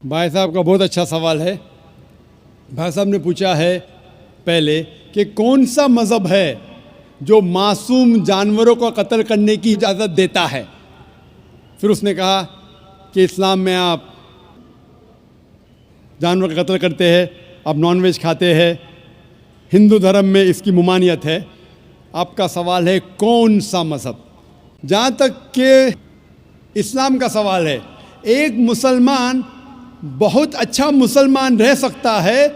भाई साहब का बहुत अच्छा सवाल है। भाई साहब ने पूछा है पहले कि कौन सा मज़हब है जो मासूम जानवरों को कत्ल करने की इजाज़त देता है। फिर उसने कहा कि इस्लाम में आप जानवर का कत्ल करते हैं, आप नॉनवेज खाते हैं, हिंदू धर्म में इसकी मुमानियत है। आपका सवाल है कौन सा मज़हब। जहाँ तक कि इस्लाम का सवाल है, एक मुसलमान बहुत अच्छा मुसलमान रह सकता है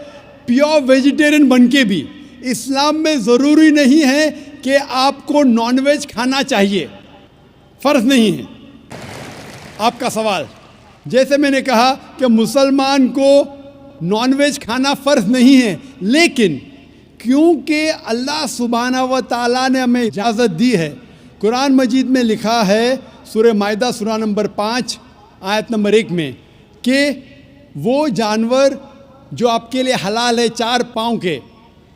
प्योर वेजिटेरियन बन के भी। इस्लाम में ज़रूरी नहीं है कि आपको नॉनवेज खाना चाहिए, फ़र्ज़ नहीं है। आपका सवाल, जैसे मैंने कहा कि मुसलमान को नॉनवेज खाना फ़र्ज़ नहीं है, लेकिन क्योंकि अल्लाह सुब्हाना व तआला ने हमें इजाज़त दी है। कुरान मजीद में लिखा है सूरह माइदा सूरा नंबर 5 आयत नंबर 1 में कि वो जानवर जो आपके लिए हलाल है, 4 पाँव के,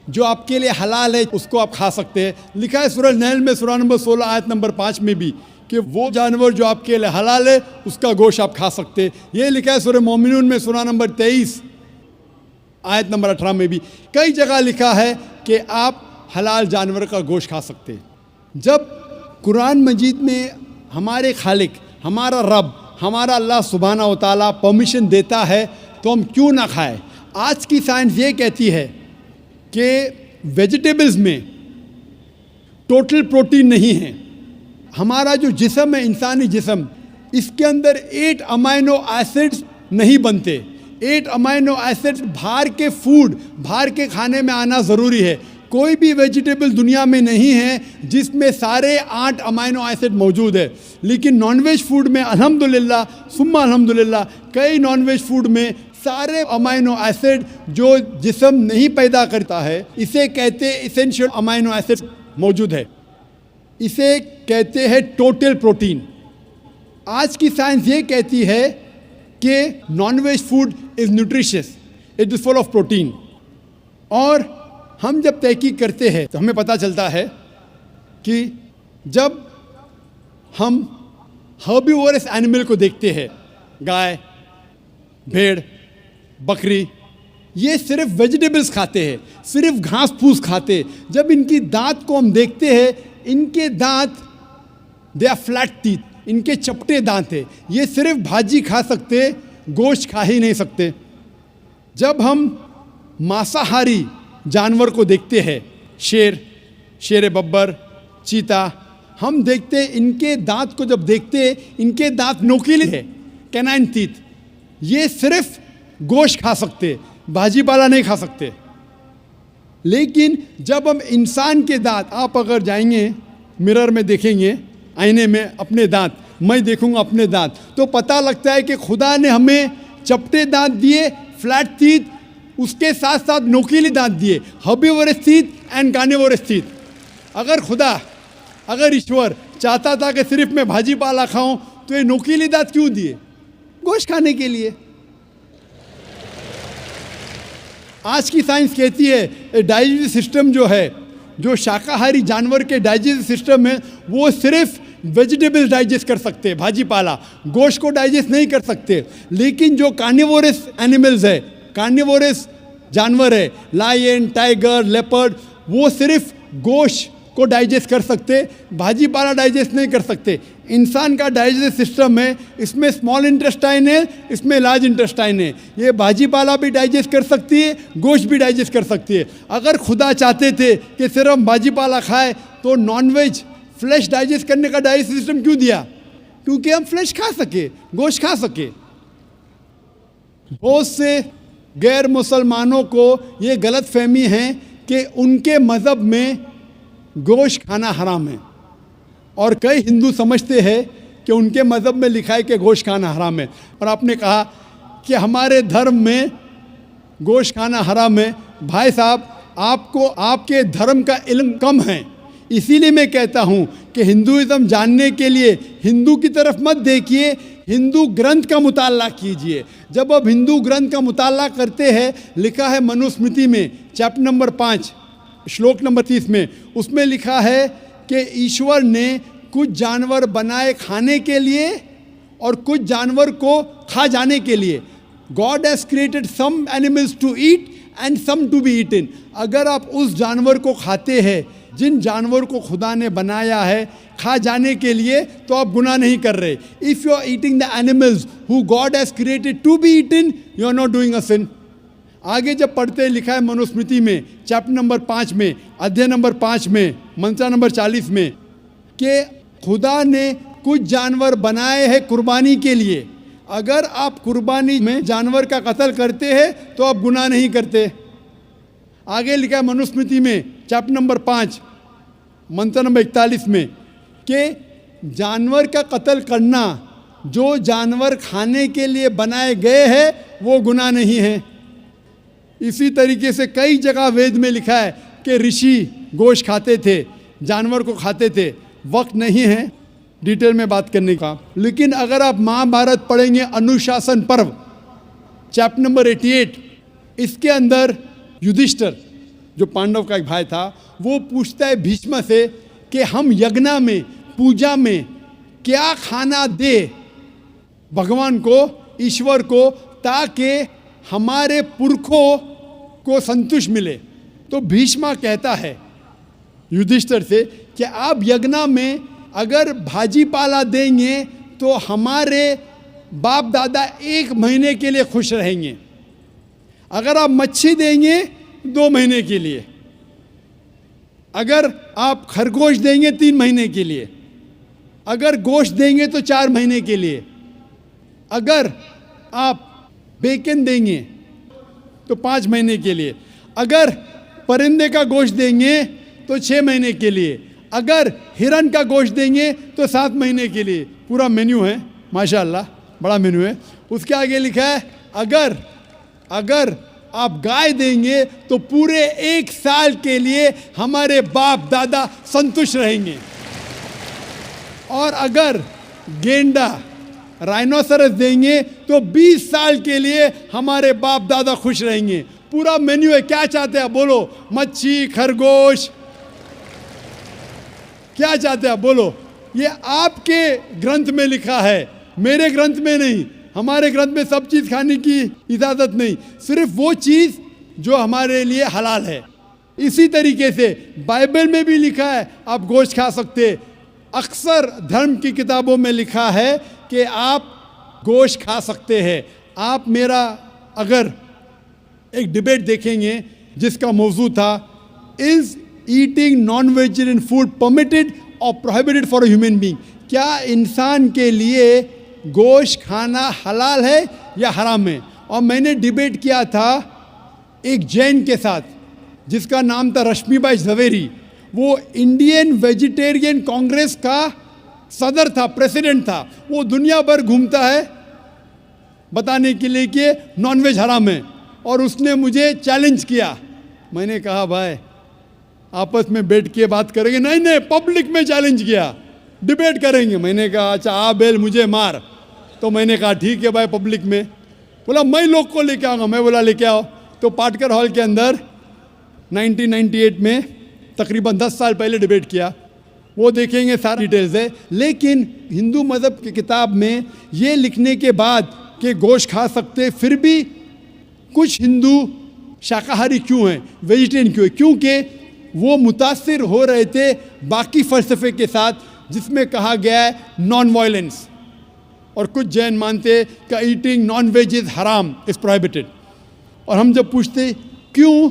जो आपके लिए हलाल है, उसको आप खा सकते हैं। लिखा है सूरह नहल में सूरा नंबर 16 आयत नंबर 5 में भी कि वो जानवर जो आपके लिए हलाल है उसका गोश्त आप खा सकते हैं। ये लिखा है सूरह मोमिनून में सूरा नंबर 23 आयत नंबर 18 में भी। कई जगह लिखा है कि आप हलाल जानवर का गोश्त खा सकते हैं। जब कुरान मजीद में हमारे खालिक, हमारा रब, हमारा अल्लाह सुब्हाना व तआला परमिशन देता है तो हम क्यों ना खाएं। आज की साइंस ये कहती है कि वेजिटेबल्स में टोटल प्रोटीन नहीं है। हमारा जो जिस्म है, इंसानी जिस्म, इसके अंदर 8 अमाइनो एसिड्स नहीं बनते। 8 अमाइनो एसिड्स बाहर के फूड, बाहर के खाने में आना ज़रूरी है। कोई भी वेजिटेबल दुनिया में नहीं है जिसमें सारे 8 अमाइनो एसिड मौजूद है। लेकिन नॉनवेज फूड में अल्हम्दुलिल्लाह सुम्मा अल्हम्दुलिल्लाह कई नॉनवेज फूड में सारे अमाइनो एसिड जो जिस्म नहीं पैदा करता है, इसे कहते हैं इसेंशियल अमाइनो एसिड मौजूद है। इसे कहते हैं टोटल प्रोटीन। आज की साइंस ये कहती है कि nonveg food is nutritious, it is full of protein. और हम जब तहकीक करते हैं तो हमें पता चलता है कि जब हम हर्बीवोरस एनिमल को देखते हैं, गाय, भेड़, बकरी, ये सिर्फ वेजिटेबल्स खाते हैं, सिर्फ घास फूस खाते हैं। जब इनकी दांत को हम देखते हैं, इनके दांत दे आर फ्लैट टीथ, इनके चपटे दांत है। ये सिर्फ भाजी खा सकते, गोश्त खा ही नहीं सकते। जब हम मांसाहारी जानवर को देखते हैं, शेर बब्बर, चीता, हम देखते हैं इनके दांत को जब देखते हैं, इनके दांत नोकीले है, कैनाइन टीथ। ये सिर्फ गोश्त खा सकते, भाजी पाला नहीं खा सकते। लेकिन जब हम इंसान के दांत, आप अगर जाएंगे मिरर में देखेंगे, आईने में अपने दांत, मैं देखूंगा अपने दांत, तो पता लगता है कि खुदा ने हमें चपटे दांत दिए, फ्लैट टीथ, उसके साथ साथ नोकीले दांत दिए, herbivorous teeth and carnivorous teeth. अगर ईश्वर चाहता था कि सिर्फ मैं भाजी पाला खाऊं तो ये नोकीले दांत क्यों दिए? गोश्त खाने के लिए। आज की साइंस कहती है डाइजेस्टिव सिस्टम जो है, जो शाकाहारी जानवर के डाइजेस्टिव सिस्टम है, वो सिर्फ वेजिटेबल्स डाइजेस्ट कर सकते हैं, भाजी पाला, गोश्त को डाइजेस्ट नहीं कर सकते। लेकिन जो कार्निवोरस एनिमल्स है, कार्निवोरस जानवर है, लायन, टाइगर, लेपर्ड, वो सिर्फ गोश्त को डाइजेस्ट कर सकते, भाजी पाला डाइजेस्ट नहीं कर सकते। इंसान का डाइजेस्टिव सिस्टम है, इसमें स्मॉल इंटेस्टाइन है, इसमें लार्ज इंटेस्टाइन है। ये भाजी पाला भी डाइजेस्ट कर सकती है, गोश्त भी डाइजेस्ट कर सकती है। अगर खुदा चाहते थे कि सिर्फ हम भाजी पाला खाए तो नॉनवेज फ्लैश डाइजेस्ट करने का डाइजेस्टिव सिस्टम क्यों दिया? क्योंकि हम फ्लैश खा सके, गोश्त खा सके। बहुत से गैर मुसलमानों को ये गलत फहमी है कि उनके मज़हब में गोश्त खाना हराम है, और कई हिंदू समझते हैं कि उनके मज़हब में लिखा है कि गोश्त खाना हराम है। और आपने कहा कि हमारे धर्म में गोश्त खाना हराम है। भाई साहब, आपको आपके धर्म का इल्म कम है, इसीलिए मैं कहता हूँ कि हिंदुइज़्म जानने के लिए हिंदू की तरफ मत देखिए, हिंदू ग्रंथ का मुताला कीजिए। जब आप हिंदू ग्रंथ का मुताला करते हैं, लिखा है मनुस्मृति में चैप्टर नंबर 5 श्लोक नंबर 30 में, उसमें लिखा है कि ईश्वर ने कुछ जानवर बनाए खाने के लिए और कुछ जानवर को खा जाने के लिए। God has created some animals to eat and some to be eaten. अगर आप उस जानवर को खाते हैं जिन जानवर को खुदा ने बनाया है खा जाने के लिए, तो आप गुनाह नहीं कर रहे। If you are eating the animals who God has created to be eaten, you are not doing a sin. आगे जब पढ़ते लिखा है मनुस्मृति में चैप्टर नंबर 5 में, अध्याय नंबर 5 में, मंत्र नंबर 40 में, कि खुदा ने कुछ जानवर बनाए हैं कुर्बानी के लिए। अगर आप कुर्बानी में जानवर का कत्ल करते हैं तो आप गुनाह नहीं करते। आगे लिखा है मनुस्मृति में चैप्टर नंबर 5 मंत्र नंबर 41 में कि जानवर का कत्ल करना जो जानवर खाने के लिए बनाए गए हैं वो गुनाह नहीं है। इसी तरीके से कई जगह वेद में लिखा है कि ऋषि गोश्त खाते थे, जानवर को खाते थे। वक्त नहीं है डिटेल में बात करने का, लेकिन अगर आप महाभारत पढ़ेंगे अनुशासन पर्व चैप्टर नंबर 88, इसके अंदर युधिष्ठिर जो पांडव का एक भाई था वो पूछता है भीष्म से कि हम यज्ञ में पूजा में क्या खाना दे भगवान को, ईश्वर को, ताकि हमारे पुरखों को संतुष्ट मिले। तो भीष्म कहता है युधिष्ठिर से कि आप यज्ञ में अगर भाजी पाला देंगे तो हमारे बाप दादा 1 महीने के लिए खुश रहेंगे। अगर आप मच्छी देंगे 2 महीने के लिए, अगर आप खरगोश देंगे 3 महीने के लिए, अगर गोश्त देंगे तो 4 महीने के लिए, अगर आप बेकन देंगे तो 5 महीने के लिए, अगर परिंदे का गोश्त देंगे तो 6 महीने के लिए, अगर हिरन का गोश्त देंगे तो 7 महीने के लिए। पूरा मेन्यू है, माशाल्लाह बड़ा मेन्यू है। उसके आगे लिखा है अगर आप गाय देंगे तो पूरे 1 साल के लिए हमारे बाप दादा संतुष्ट रहेंगे, और अगर गेंडा राइनोसरस देंगे तो 20 साल के लिए हमारे बाप दादा खुश रहेंगे। पूरा मेन्यू है। क्या चाहते हैं बोलो? मच्छी, खरगोश, क्या चाहते हैं बोलो? ये आपके ग्रंथ में लिखा है, मेरे ग्रंथ में नहीं। हमारे ग्रंथ में सब चीज़ खाने की इजाज़त नहीं, सिर्फ वो चीज़ जो हमारे लिए हलाल है। इसी तरीके से बाइबल में भी लिखा है आप गोश्त खा सकते। अक्सर धर्म की किताबों में लिखा है कि आप गोश्त खा सकते हैं। आप मेरा अगर एक डिबेट देखेंगे जिसका मौजू था is eating non vegetarian food permitted और prohibited for a human being, क्या इंसान के लिए गोश्त खाना हलाल है या हराम है? और मैंने डिबेट किया था एक जैन के साथ जिसका नाम था रश्मिबाई झवेरी। वो इंडियन वेजिटेरियन कांग्रेस का सदर था, प्रेसिडेंट था। वो दुनिया भर घूमता है बताने के लिए कि नॉनवेज हराम है, और उसने मुझे चैलेंज किया। मैंने कहा भाई आपस में बैठ के बात करेंगे। नहीं, पब्लिक में चैलेंज किया, डिबेट करेंगे। मैंने कहा अच्छा आ बेल मुझे मार। तो मैंने कहा ठीक है भाई, पब्लिक में। बोला मैं लोग को लेके आऊँगा। मैं बोला लेके आओ। तो पाटकर हॉल के अंदर 1998 में तकरीबन 10 साल पहले डिबेट किया। वो देखेंगे सारी डिटेल्स है। लेकिन हिंदू मज़हब की किताब में ये लिखने के बाद कि गोश्त खा सकते, फिर भी कुछ हिंदू शाकाहारी क्यों हैं, वेजिटेरियन क्यों है? क्योंकि वो मुतासिर हो रहे थे बाकी फ़लसफ़े के साथ जिसमें कहा गया है नॉन वायलेंस। और कुछ जैन मानते कि ईटिंग नॉन वेज इज़ हराम, इज़ प्रोहिबिटेड। और हम जब पूछते क्यों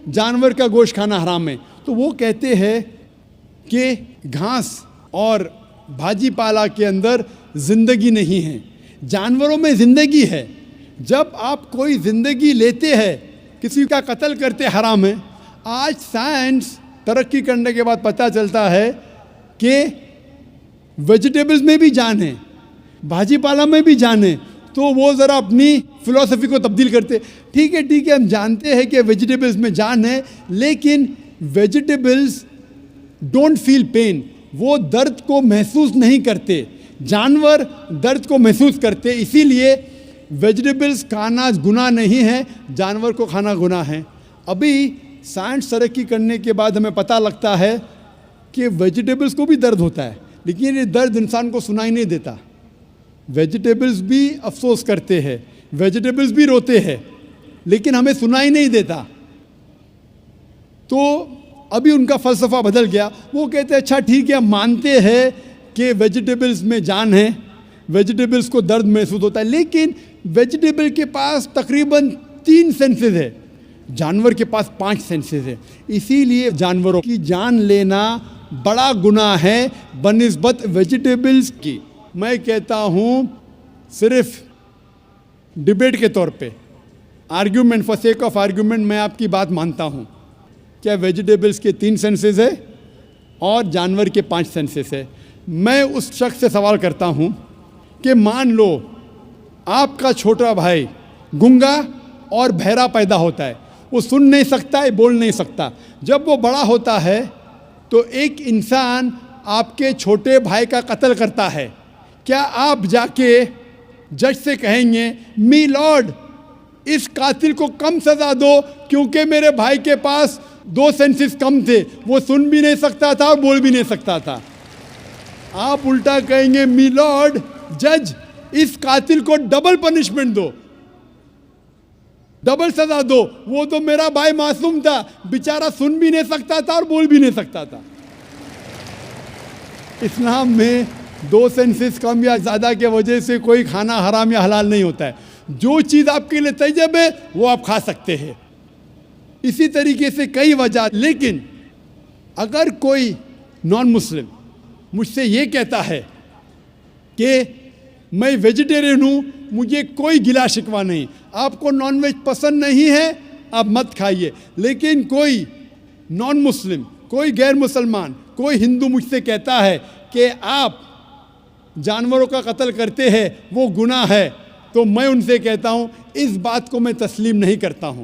जानवर का गोश्त खाना हराम है, तो वो कहते हैं कि घास और भाजी पाला के अंदर ज़िंदगी नहीं है, जानवरों में ज़िंदगी है। जब आप कोई ज़िंदगी लेते हैं, किसी का कत्ल करते हराम है। आज साइंस तरक्की करने के बाद पता चलता है कि वेजिटेबल्स में भी जान है, भाजी पाला में भी जान है। तो वो ज़रा अपनी फ़िलॉसफी को तब्दील करते। ठीक है, हम जानते हैं कि वेजिटेबल्स में जान है, लेकिन वेजिटेबल्स डोंट फील पेन, वो दर्द को महसूस नहीं करते। जानवर दर्द को महसूस करते, इसीलिए वेजिटेबल्स खाना गुनाह नहीं है, जानवर को खाना गुनाह है। अभी साइंस तरक्की करने के बाद हमें पता लगता है कि वेजिटेबल्स को भी दर्द होता है, लेकिन ये दर्द इंसान को सुनाई नहीं देता। वेजिटेबल्स भी अफसोस करते हैं, वेजिटेबल्स भी रोते हैं, लेकिन हमें सुनाई नहीं देता। तो अभी उनका फ़लसफ़ा बदल गया। वो कहते हैं अच्छा ठीक है, हम मानते हैं कि वेजिटेबल्स में जान है, वेजिटेबल्स को दर्द महसूस होता है, लेकिन वेजिटेबल के पास तकरीबन 3 सेंसेस है, जानवर के पास 5 सेंसेस है। इसीलिए जानवरों की जान लेना बड़ा गुनाह है बनिस्बत वेजिटेबल्स की। मैं कहता हूँ सिर्फ डिबेट के तौर पे, argument, for sake of argument, मैं आपकी बात मानता हूँ। क्या वेजिटेबल्स के 3 सेंसेस है और जानवर के 5 सेंसेस है? मैं उस शख्स से सवाल करता हूँ कि मान लो आपका छोटा भाई गूंगा और बहरा पैदा होता है, वो सुन नहीं सकता है, बोल नहीं सकता। जब वो बड़ा होता है तो एक इंसान आपके छोटे भाई का कत्ल करता है, क्या आप जाके जज से कहेंगे मी लॉर्ड इस कातिल को कम सज़ा दो क्योंकि मेरे भाई के पास 2 सेंसेस कम थे, वो सुन भी नहीं सकता था और बोल भी नहीं सकता था? आप उल्टा कहेंगे मी लॉर्ड जज इस कातिल को डबल पनिशमेंट दो, डबल सजा दो, वो तो मेरा भाई मासूम था, बेचारा सुन भी नहीं सकता था और बोल भी नहीं सकता था। इस्लाम में 2 सेंसेस कम या ज़्यादा के वजह से कोई खाना हराम या हलाल नहीं होता है। जो चीज़ आपके लिए तैयब है वो आप खा सकते हैं। इसी तरीके से कई वजह। लेकिन अगर कोई नॉन मुस्लिम मुझसे ये कहता है कि मैं वेजिटेरियन हूँ, मुझे कोई गिला शिकवा नहीं, आपको नॉनवेज पसंद नहीं है आप मत खाइए, लेकिन कोई नॉन मुस्लिम, कोई गैर मुसलमान, कोई हिंदू मुझसे कहता है कि आप जानवरों का कत्ल करते हैं वो गुनाह है, तो मैं उनसे कहता हूँ इस बात को मैं तस्लीम नहीं करता हूँ।